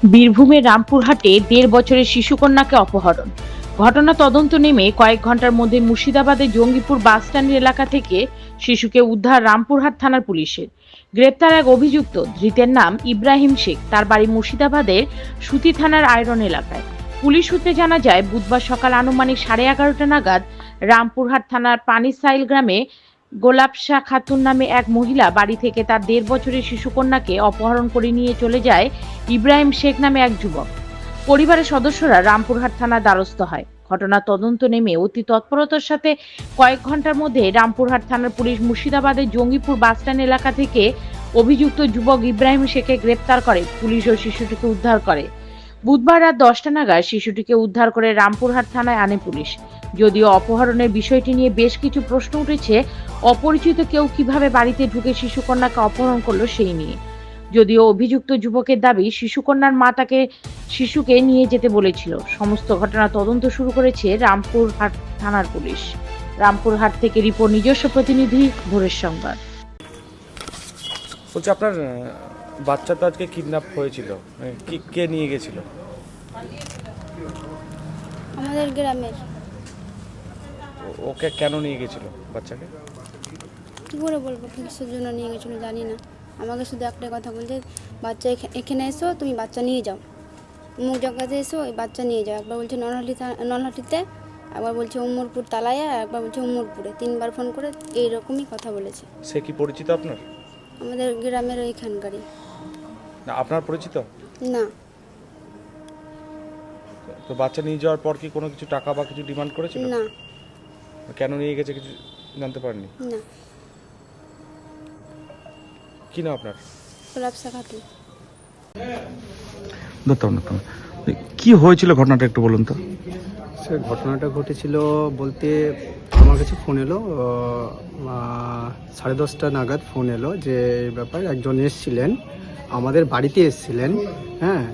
বীরভূমের রামপুরহাটে ১.৫ বছরের শিশুকন্যাকে অপহরণ। ঘটনা তদন্ত নেমে কয়েক ঘন্টার মধ্যে মুর্শিদাবাদের জঙ্গিপুর বাসস্ট্যান্ড এলাকা থেকে শিশুকে উদ্ধার রামপুরহাট থানার পুলিশের। গ্রেপ্তার এক অভিযুক্ত, ধৃতের নাম ইব্রাহিম শেখ। তার বাড়ি মুর্শিদাবাদের সুতি থানার আয়রন এলাকায়। পুলিশ সূত্রে জানা যায়, বুধবার সকাল আনুমানিক 11:30 নাগাদ রামপুরহাট থানার পানিসাইল গ্রামে গোলাপশা খাতুন নামে এক মহিলা বাড়ি থেকে তার ১.৫ বছরের শিশুকন্যাকে অপহরণ করে নিয়ে চলে যায় ইব্রাহিম শেখ নামে এক যুবক। পরিবারের সদস্যরা রামপুরহাট থানার দ্বারস্থ হয়। ঘটনা তদন্ত নেমে অতি তৎপরতার সাথে কয়েক ঘন্টার মধ্যে রামপুরহাট থানার পুলিশ মুর্শিদাবাদের জঙ্গিপুর বাসস্ট্যান্ড এলাকা থেকে অভিযুক্ত যুবক ইব্রাহিম শেখকে গ্রেপ্তার করে। পুলিশ ও শিশুটিকে উদ্ধার করে। বুধবার রাত 10টা নাগাদ শিশুটিকে উদ্ধার করে রামপুরহাট থানায় আনে পুলিশ। যদিও অপহরণের বিষয়টি নিয়ে বেশ কিছু প্রশ্ন উঠেছে। অপরিচিত কেউ কিভাবে বাড়িতে ঢুকে শিশুকন্যাকে অপহরণ করলো সেই নিয়ে। যদিও অভিযুক্ত যুবকের দাবি, শিশুকন্যার মা তাকে শিশুকে নিয়ে যেতে বলেছিল। সমস্ত ঘটনা তদন্ত শুরু করেছে রামপুরহাট থানার পুলিশ। রামপুরহাট থেকে রিপোর্ট নিজস্ব প্রতিনিধি ভোরের সংবাদ। বলছি, আপনার বাচ্চা তো আজকে কিডন্যাপ হয়েছিল, কে নিয়ে গেছিল? আমাদের গ্রামের। ওকে কেন নিয়ে গেছিল বাচ্চাকে? কী করে বলবো কিসের জন্য নিয়ে গেছিলো জানি না। আমাকে শুধু একটা কথা বলছে, বাচ্চা এখানে এসো, তুমি বাচ্চা নিয়ে যাও, অমুক জায়গাতে এসো, ওই বাচ্চা নিয়ে যাও। একবার বলছে নলহাটিতে, একবার বলছে উমরপুর তালায়, একবার বলছে উমরপুরে। 3বার ফোন করে এইরকমই কথা বলেছে। সে কি পরিচিত আপনার? আমাদের গ্রামের ওইখানকারই। না, আপনার পরিচিত না। তো বাচ্চা নিয়ে যাওয়ার পর কি কোনো কিছু টাকা বা কিছু ডিমান্ড করেছিল? না। কেন নিয়ে গেছে কিছু জানতে পারেননি? না। কি না আপনার? গোলাপশা খাতুন। কি হয়েছিল ঘটনাটা একটু বলুন তো। স্যার, ঘটনাটা ঘটেছিল বলতে আমার কাছে ফোন এলো 10:30 নাগাদ ফোন এলো যে এই ব্যাপার একজন এসছিলেন, আমাদের বাড়িতে এসছিলেন। হ্যাঁ,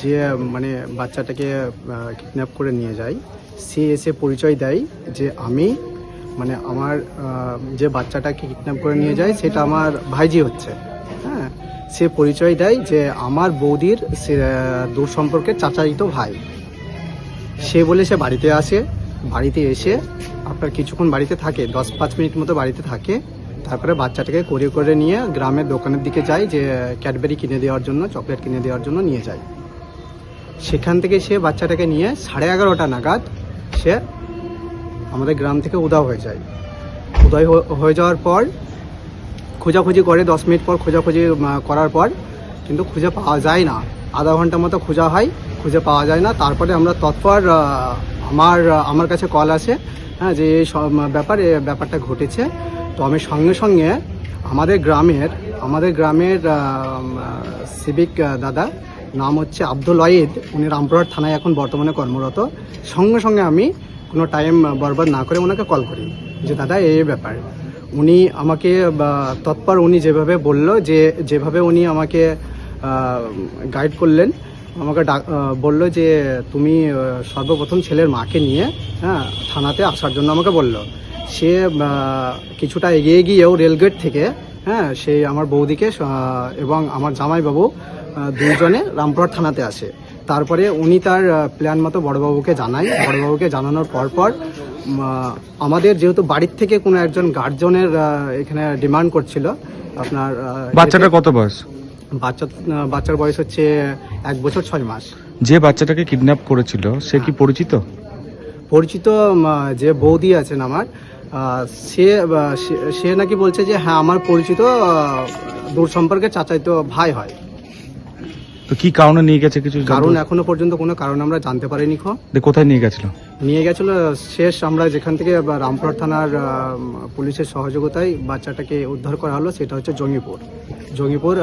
যে মানে বাচ্চাটাকে কিডন্যাপ করে নিয়ে যায়। সে এসে পরিচয় দেয় যে আমি মানে আমার যে বাচ্চাটাকে কিডন্যাপ করে নিয়ে যায় সেটা আমার ভাইজি হচ্ছে। হ্যাঁ, সে পরিচয় দেয় যে আমার বৌদির দূর সম্পর্কের চাচাতো ভাই। সে বলে সে বাড়িতে আসে। বাড়িতে এসে আপনার কিছুক্ষণ বাড়িতে থাকে, 10-5 মিনিট মতো বাড়িতে থাকে। তারপরে বাচ্চাটাকে করে নিয়ে গ্রামের দোকানের দিকে যায়, যে ক্যাডবেরি কিনে দেওয়ার জন্য, চকলেট কিনে দেওয়ার জন্য নিয়ে যায়। সেখান থেকে সে বাচ্চাটাকে নিয়ে 11:30 নাগাদ সে আমাদের গ্রাম থেকে উধাও হয়ে যায়। উদয় হয়ে যাওয়ার পর খোঁজাখুঁজি করে, 10 মিনিট পর খোঁজাখুঁজি করার পর কিন্তু খুঁজে পাওয়া যায় না। আধা ঘন্টা মতো খোঁজা হয়, খুঁজে পাওয়া যায় না। তারপরে আমরা তৎপর আমার কাছে কল আসে, হ্যাঁ, যে এই ব্যাপারটা ঘটেছে। তো আমি সঙ্গে সঙ্গে আমাদের গ্রামের সিভিক দাদা, নাম হচ্ছে আব্দুল ওয়াহিদ, উনি রামপুরহাট থানায় এখন বর্তমানে কর্মরত। সঙ্গে সঙ্গে আমি কোনো টাইম বরবাদ না করে ওনাকে কল করি যে দাদা এই ব্যাপার। উনি আমাকে তৎপর উনি যেভাবে বললো, যেভাবে উনি আমাকে গাইড করলেন, আমাকে বললো যে তুমি সর্বপ্রথম ছেলের মাকে নিয়ে থানাতে আসার জন্য আমাকে বলল। সে কিছুটা এগিয়ে গিয়েও রেলগেট থেকে, হ্যাঁ, সে আমার বৌদিকে এবং আমার জামাইবাবু দুইজনে রামপুরহাট থানাতে আসে। তারপরে উনি তার প্ল্যান মতো বড়বাবুকে জানায়। বড়বাবুকে জানানোর পর আমাদের যেহেতু বাড়ির থেকে কোনো একজন গার্জেনের এখানে ডিমান্ড করছিল। আপনার বাচ্চাটা কত বয়স? বাচ্চার বয়স হচ্ছে 1 বছর 6 মাস। যে বাচ্চাটাকে কিডন্যাপ করেছিল সে কি পরিচিত? যে বৌদি আছেন আমার, সে নাকি বলছে যে হ্যাঁ আমার পরিচিত দূর সম্পর্কে চাচাতো ভাই হয়। তো কি কারণে নিয়ে গেছে কিছু কারণ এখনো পর্যন্ত কোনো কারণ আমরা জানতে পারিনি। কোথায় নিয়ে গেছিল? শেষ আমরা যেখান থেকে রামপুরহাট থানার পুলিশের সহযোগিতায় বাচ্চাটাকে উদ্ধার করা হলো, সেটা হচ্ছে জঙ্গিপুর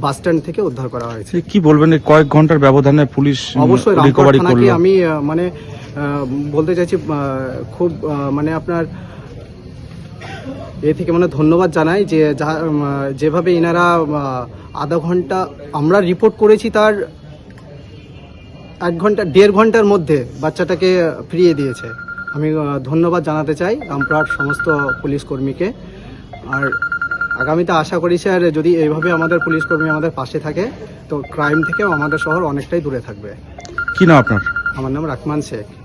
বাস স্ট্যান্ড থেকে উদ্ধার করা হয়েছে। কি বলবেন, কয়েক ঘন্টার ব্যবধানে পুলিশ অবশ্যই রামপুরহাট থানাকে আমি মানে বলতে চাইছি খুব মানে আপনার থেকে মানে ধন্যবাদ জানাই যে যেভাবে এনারা আধা ঘন্টা আমরা রিপোর্ট করেছি, তার 1-1.5 ঘন্টার মধ্যে বাচ্চাটাকে ফিরিয়ে দিয়েছে। আমি ধন্যবাদ জানাতে চাই রামপুরহাট সমস্ত পুলিশ কর্মীকে। আর আগামীতে আশা করি স্যার যদি এইভাবে আমাদের পুলিশ কর্মী আমাদের পাশে থাকে তো ক্রাইম থেকেও আমাদের শহর অনেকটাই দূরে থাকবে। কি না আপনার? আমার নাম রাকমান শেখ।